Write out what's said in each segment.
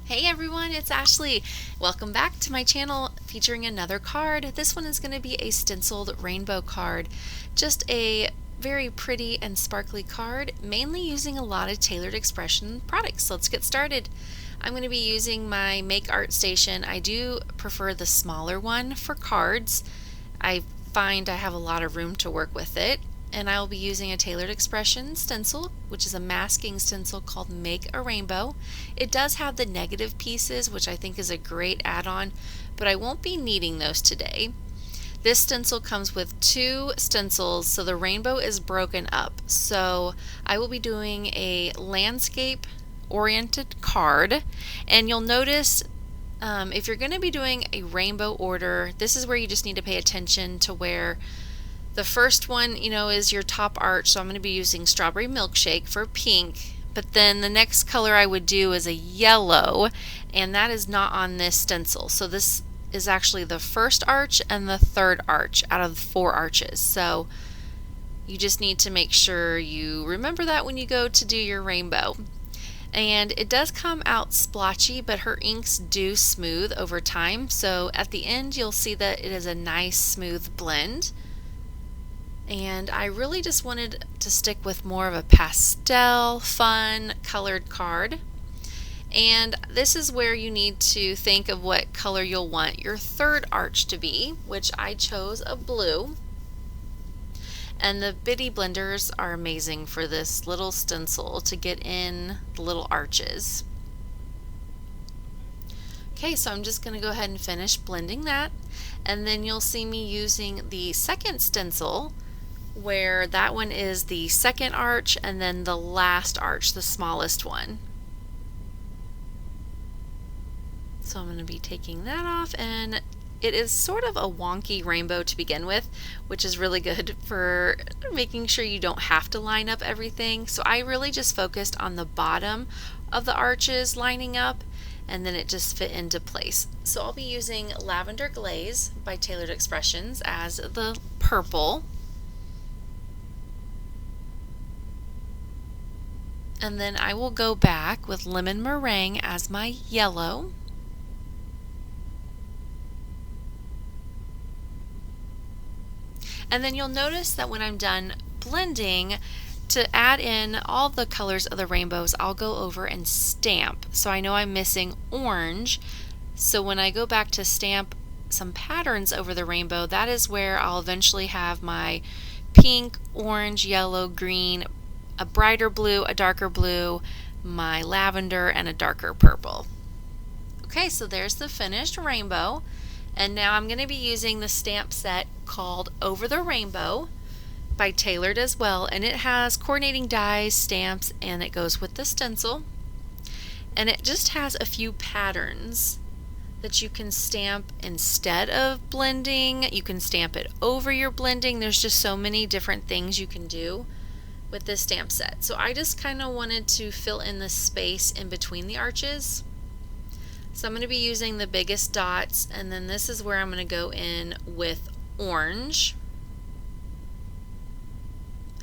Hey everyone, it's Ashley. Welcome back to my channel featuring another card. This one is going to be a stenciled rainbow card. Just a very pretty and sparkly card, mainly using a lot of Tailored Expression products. Let's get started. I'm going to be using my Make Art Station. I do prefer the smaller one for cards. I find I have a lot of room to work with it. And I will be using a Tailored Expression stencil, which is a masking stencil called Make a Rainbow. It does have the negative pieces, which I think is a great add-on, but I won't be needing those today. This stencil comes with two stencils, so the rainbow is broken up. So I will be doing a landscape oriented card, and you'll notice if you're going to be doing a rainbow order, this is where you just need to pay attention to where the first one, is your top arch, so I'm going to be using Strawberry Milkshake for pink, but then the next color I would do is a yellow, and that is not on this stencil. So this is actually the first arch and the third arch out of the 4 arches. So you just need to make sure you remember that when you go to do your rainbow. And it does come out splotchy, but her inks do smooth over time. So at the end, you'll see that it is a nice smooth blend. And I really just wanted to stick with more of a pastel, fun, colored card. And this is where you need to think of what color you'll want your third arch to be, which I chose a blue. And the bitty blenders are amazing for this little stencil to get in the little arches. Okay, so I'm just going to go ahead and finish blending that. And then you'll see me using the second stencil, where that one is the second arch and then the last arch, the smallest one. So I'm going to be taking that off, and it is sort of a wonky rainbow to begin with, which is really good for making sure you don't have to line up everything. So I really just focused on the bottom of the arches lining up, and then it just fit into place. So I'll be using Lavender Glaze by Tailored Expressions as the purple. And then I will go back with Lemon Meringue as my yellow. And then you'll notice that when I'm done blending, to add in all the colors of the rainbows, I'll go over and stamp. So I know I'm missing orange. So when I go back to stamp some patterns over the rainbow, that is where I'll eventually have my pink, orange, yellow, green, a brighter blue, a darker blue, my lavender, and a darker purple. Okay, so there's the finished rainbow. And now I'm going to be using the stamp set called Over the Rainbow by Tailored as well. And it has coordinating dies, stamps, and it goes with the stencil. And it just has a few patterns that you can stamp instead of blending. You can stamp it over your blending. There's just so many different things you can do with this stamp set. So I just kind of wanted to fill in the space in between the arches. So I'm going to be using the biggest dots, and then this is where I'm going to go in with orange.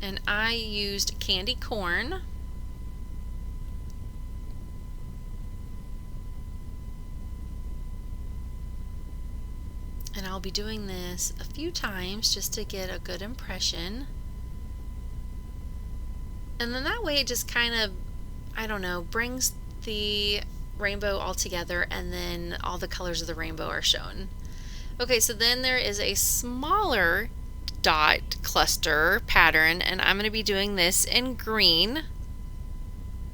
And I used candy corn. And I'll be doing this a few times just to get a good impression. And then that way it just kind of, brings the rainbow all together, and then all the colors of the rainbow are shown. Okay, so then there is a smaller dot cluster pattern, and I'm going to be doing this in green.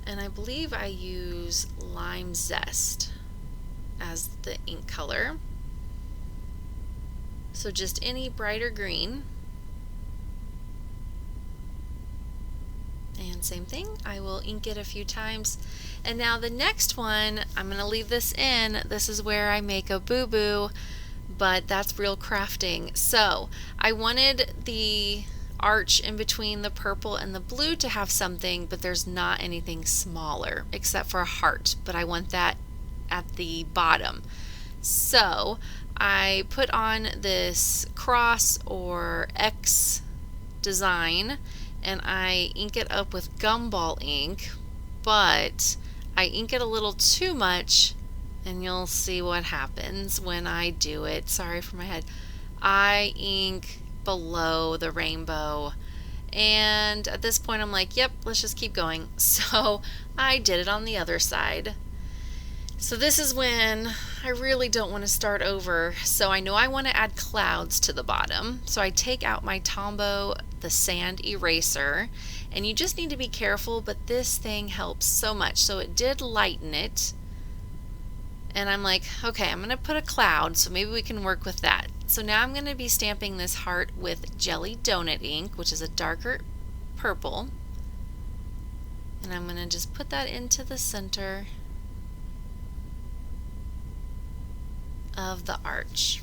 And I believe I use Lime Zest as the ink color. So just any brighter green. And same thing, I will ink it a few times. And now the next one, I'm going to leave this in. This is where I make a boo-boo, but that's real crafting. So I wanted the arch in between the purple and the blue to have something, but there's not anything smaller except for a heart, but I want that at the bottom. So I put on this cross or X design, and I ink it up with gumball ink, but I ink it a little too much and you'll see what happens when I do it. Sorry for my head. I ink below the rainbow, and at this point I'm like, yep, let's just keep going. So I did it on the other side. So this is when I really don't want to start over. So I know I want to add clouds to the bottom. So I take out my Tombow, the sand eraser, and you just need to be careful, but this thing helps so much. So it did lighten it. And I'm like, okay, I'm going to put a cloud, so maybe we can work with that. So now I'm going to be stamping this heart with Jelly Donut ink, which is a darker purple. And I'm going to just put that into the center of the arch.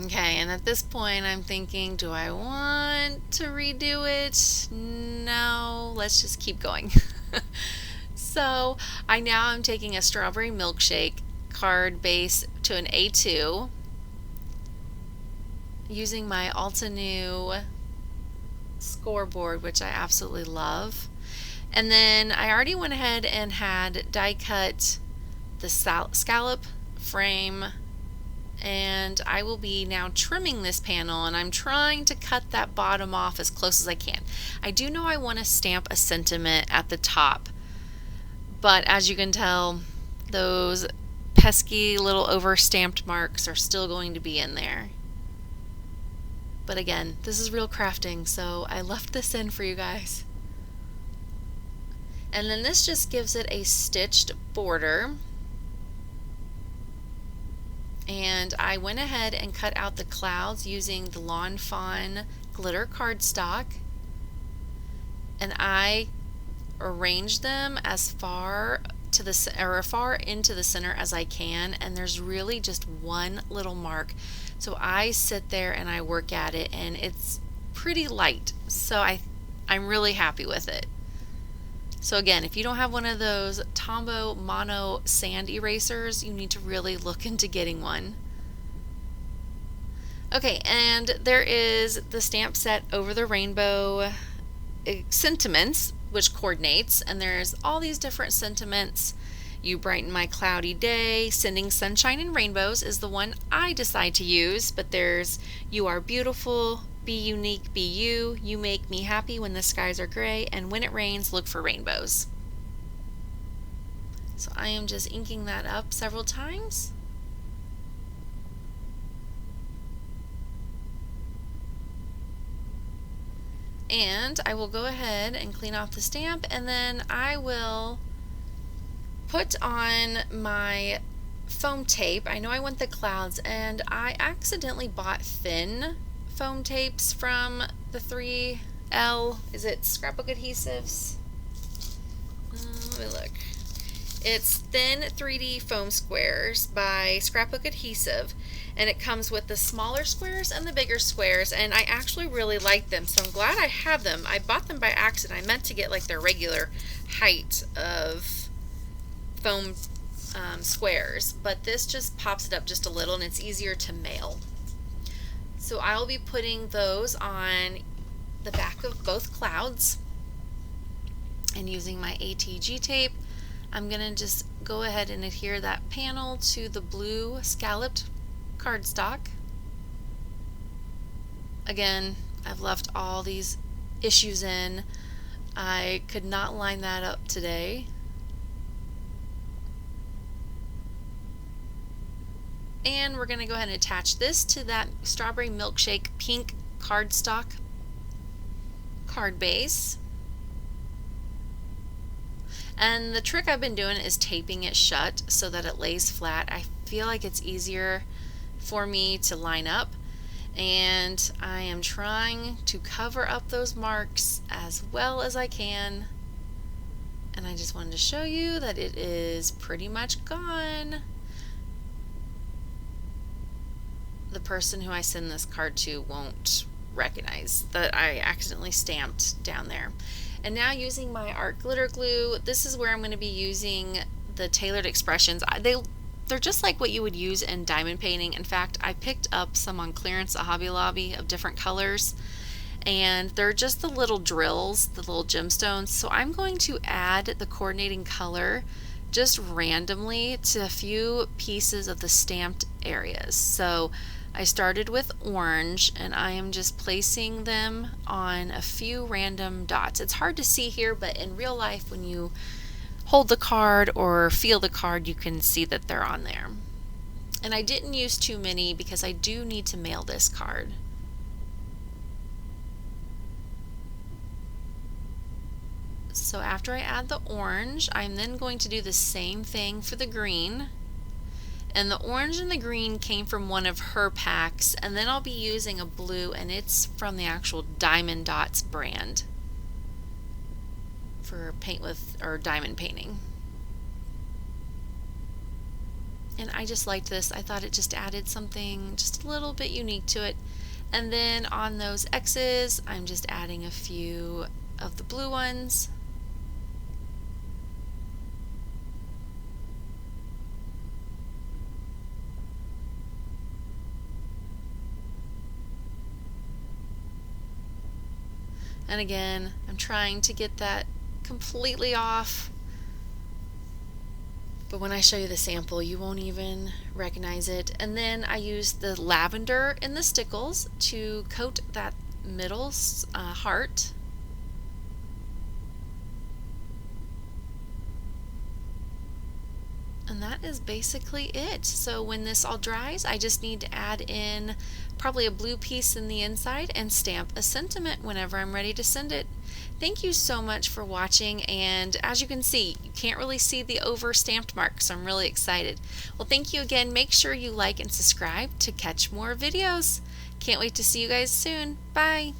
Okay, and at this point I'm thinking, do I want to redo it? No, let's just keep going. So I'm taking a strawberry milkshake card base to an A2 using my Altenew scoreboard, which I absolutely love. And then I already went ahead and had die cut the scallop frame, and I will be now trimming this panel, and I'm trying to cut that bottom off as close as I can. I do know I want to stamp a sentiment at the top, but as you can tell, those pesky little overstamped marks are still going to be in there. But again, this is real crafting, so I left this in for you guys. And then this just gives it a stitched border. And I went ahead and cut out the clouds using the Lawn Fawn glitter cardstock. And I arranged them as far to the far into the center as I can, and there's really just one little mark. So I sit there and I work at it, and it's pretty light. So I'm really happy with it. So again, if you don't have one of those Tombow mono sand erasers, you need to really look into getting one. Okay, and there is the stamp set over the rainbow sentiments, which coordinates, and there's all these different sentiments. You brighten my cloudy day, sending sunshine and rainbows is the one I decide to use, but there's you are beautiful, be unique, be you, you make me happy when the skies are gray, and when it rains, look for rainbows. So I am just inking that up several times. And I will go ahead and clean off the stamp, and then I will put on my foam tape. I know I want the clouds, and I accidentally bought thin foam tapes from the 3L. Is it Scrapbook Adhesives? Let me look. It's thin 3D foam squares by Scrapbook Adhesive, and it comes with the smaller squares and the bigger squares, and I actually really like them, so I'm glad I have them. I bought them by accident. I meant to get like their regular height of foam squares, but this just pops it up just a little, and it's easier to mail. So I'll be putting those on the back of both clouds, and using my ATG tape, I'm going to just go ahead and adhere that panel to the blue scalloped cardstock. Again, I've left all these issues in. I could not line that up today. And we're going to go ahead and attach this to that strawberry milkshake pink cardstock card base. And the trick I've been doing is taping it shut so that it lays flat. I feel like it's easier for me to line up, and I am trying to cover up those marks as well as I can. And I just wanted to show you that it is pretty much gone. The person who I send this card to won't recognize that I accidentally stamped down there. And now using my art glitter glue, this is where I'm going to be using the Tailored Expressions. They're just like what you would use in diamond painting. In fact, I picked up some on clearance at Hobby Lobby of different colors, and they're just the little drills, the little gemstones. So I'm going to add the coordinating color just randomly to a few pieces of the stamped areas. So I started with orange and I am just placing them on a few random dots. It's hard to see here, but in real life when you hold the card or feel the card, you can see that they're on there. And I didn't use too many because I do need to mail this card. So after I add the orange, I'm then going to do the same thing for the green. And the orange and the green came from one of her packs, and then I'll be using a blue, and it's from the actual Diamond Dots brand for paint with or diamond painting. And I just liked this. I thought it just added something just a little bit unique to it. And then on those X's, I'm just adding a few of the blue ones. And again, I'm trying to get that completely off. But when I show you the sample, you won't even recognize it. And then I used the lavender in the stickles to coat that middle heart. And that is basically it. So when this all dries, I just need to add in probably a blue piece in the inside and stamp a sentiment whenever I'm ready to send it. Thank you so much for watching, and as you can see, you can't really see the over stamped mark, so I'm really excited. Well, thank you again. Make sure you like and subscribe to catch more videos. Can't wait to see you guys soon. Bye.